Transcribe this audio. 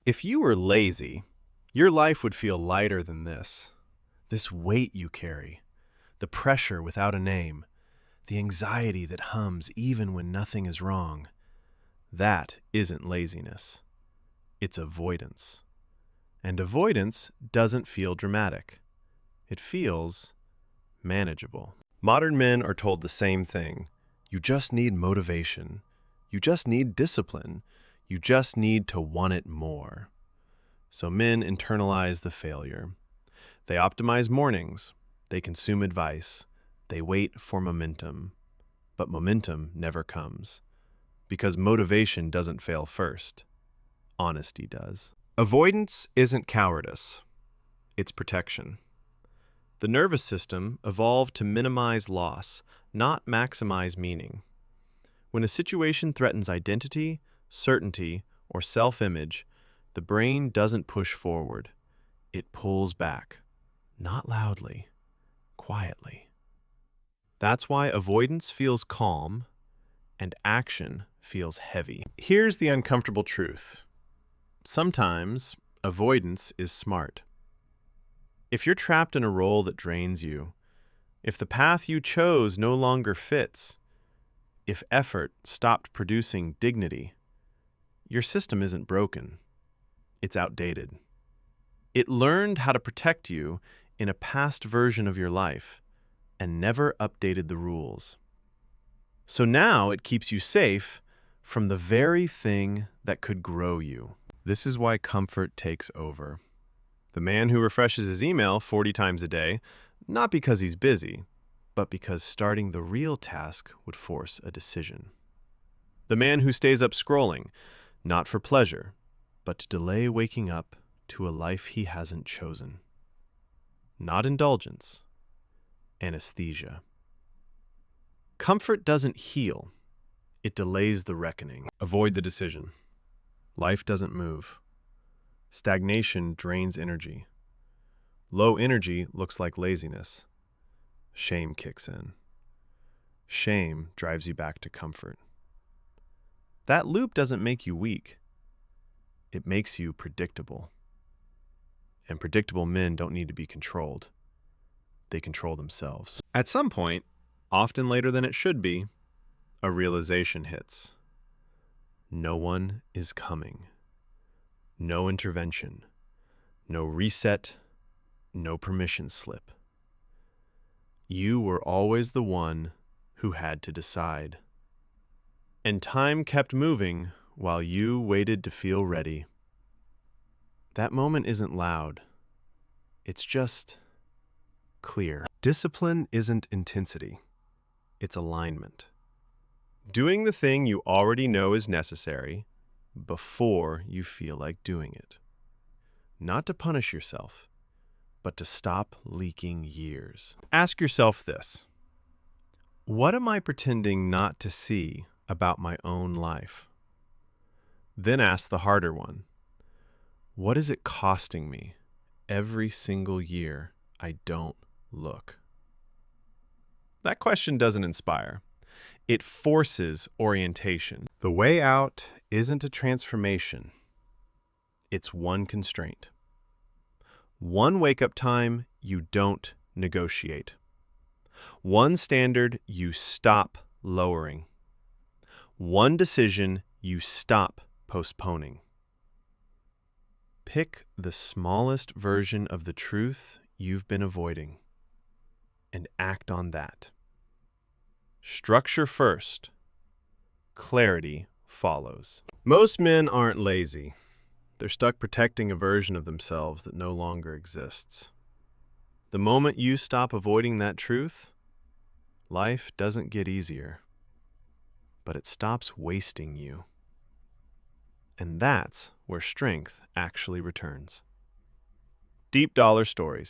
If you were lazy, your life would feel lighter than this. This weight you carry, the pressure without a name, the anxiety that hums even when nothing is wrong. That isn't laziness. It's avoidance. And avoidance doesn't feel dramatic. It feels manageable. Modern men are told the same thing. You just need motivation. You just need discipline. You just need to want it more. So men internalize the failure. They optimize mornings. They consume advice. They wait for momentum. But momentum never comes. Because motivation doesn't fail first. Honesty does. Avoidance isn't cowardice. It's protection. The nervous system evolved to minimize loss, not maximize meaning. When a situation threatens identity, certainty, or self-image, the brain doesn't push forward. It pulls back. Not loudly, quietly. That's why avoidance feels calm and action feels heavy. Here's the uncomfortable truth. Sometimes avoidance is smart. If you're trapped in a role that drains you, if the path you chose no longer fits, if effort stopped producing dignity, your system isn't broken. It's outdated. It learned how to protect you in a past version of your life and never updated the rules. So now it keeps you safe from the very thing that could grow you. This is why comfort takes over. The man who refreshes his email 40 times a day, not because he's busy, but because starting the real task would force a decision. The man who stays up scrolling, not for pleasure, but to delay waking up to a life he hasn't chosen. Not indulgence, anesthesia. Comfort doesn't heal. It delays the reckoning. Avoid the decision. Life doesn't move. Stagnation drains energy. Low energy looks like laziness. Shame kicks in. Shame drives you back to comfort. That loop doesn't make you weak. It makes you predictable. And predictable men don't need to be controlled. They control themselves. At some point, often later than it should be, a realization hits. No one is coming. No intervention. No reset. No permission slip. You were always the one who had to decide. And time kept moving while you waited to feel ready. That moment isn't loud. It's just clear. Discipline isn't intensity. It's alignment. Doing the thing you already know is necessary before you feel like doing it. Not to punish yourself, but to stop leaking years. Ask yourself this. What am I pretending not to see about my own life? Then ask the harder one. What is it costing me every single year I don't look? That question doesn't inspire. It forces orientation. The way out isn't a transformation. It's one constraint. One wake-up time you don't negotiate. One standard you stop lowering. One decision you stop postponing. Pick the smallest version of the truth you've been avoiding and act on that. Structure first. Clarity follows. Most men aren't lazy. They're stuck protecting a version of themselves that no longer exists. The moment you stop avoiding that truth, life doesn't get easier, but it stops wasting you. And that's where strength actually returns. Deep Dollar Stories.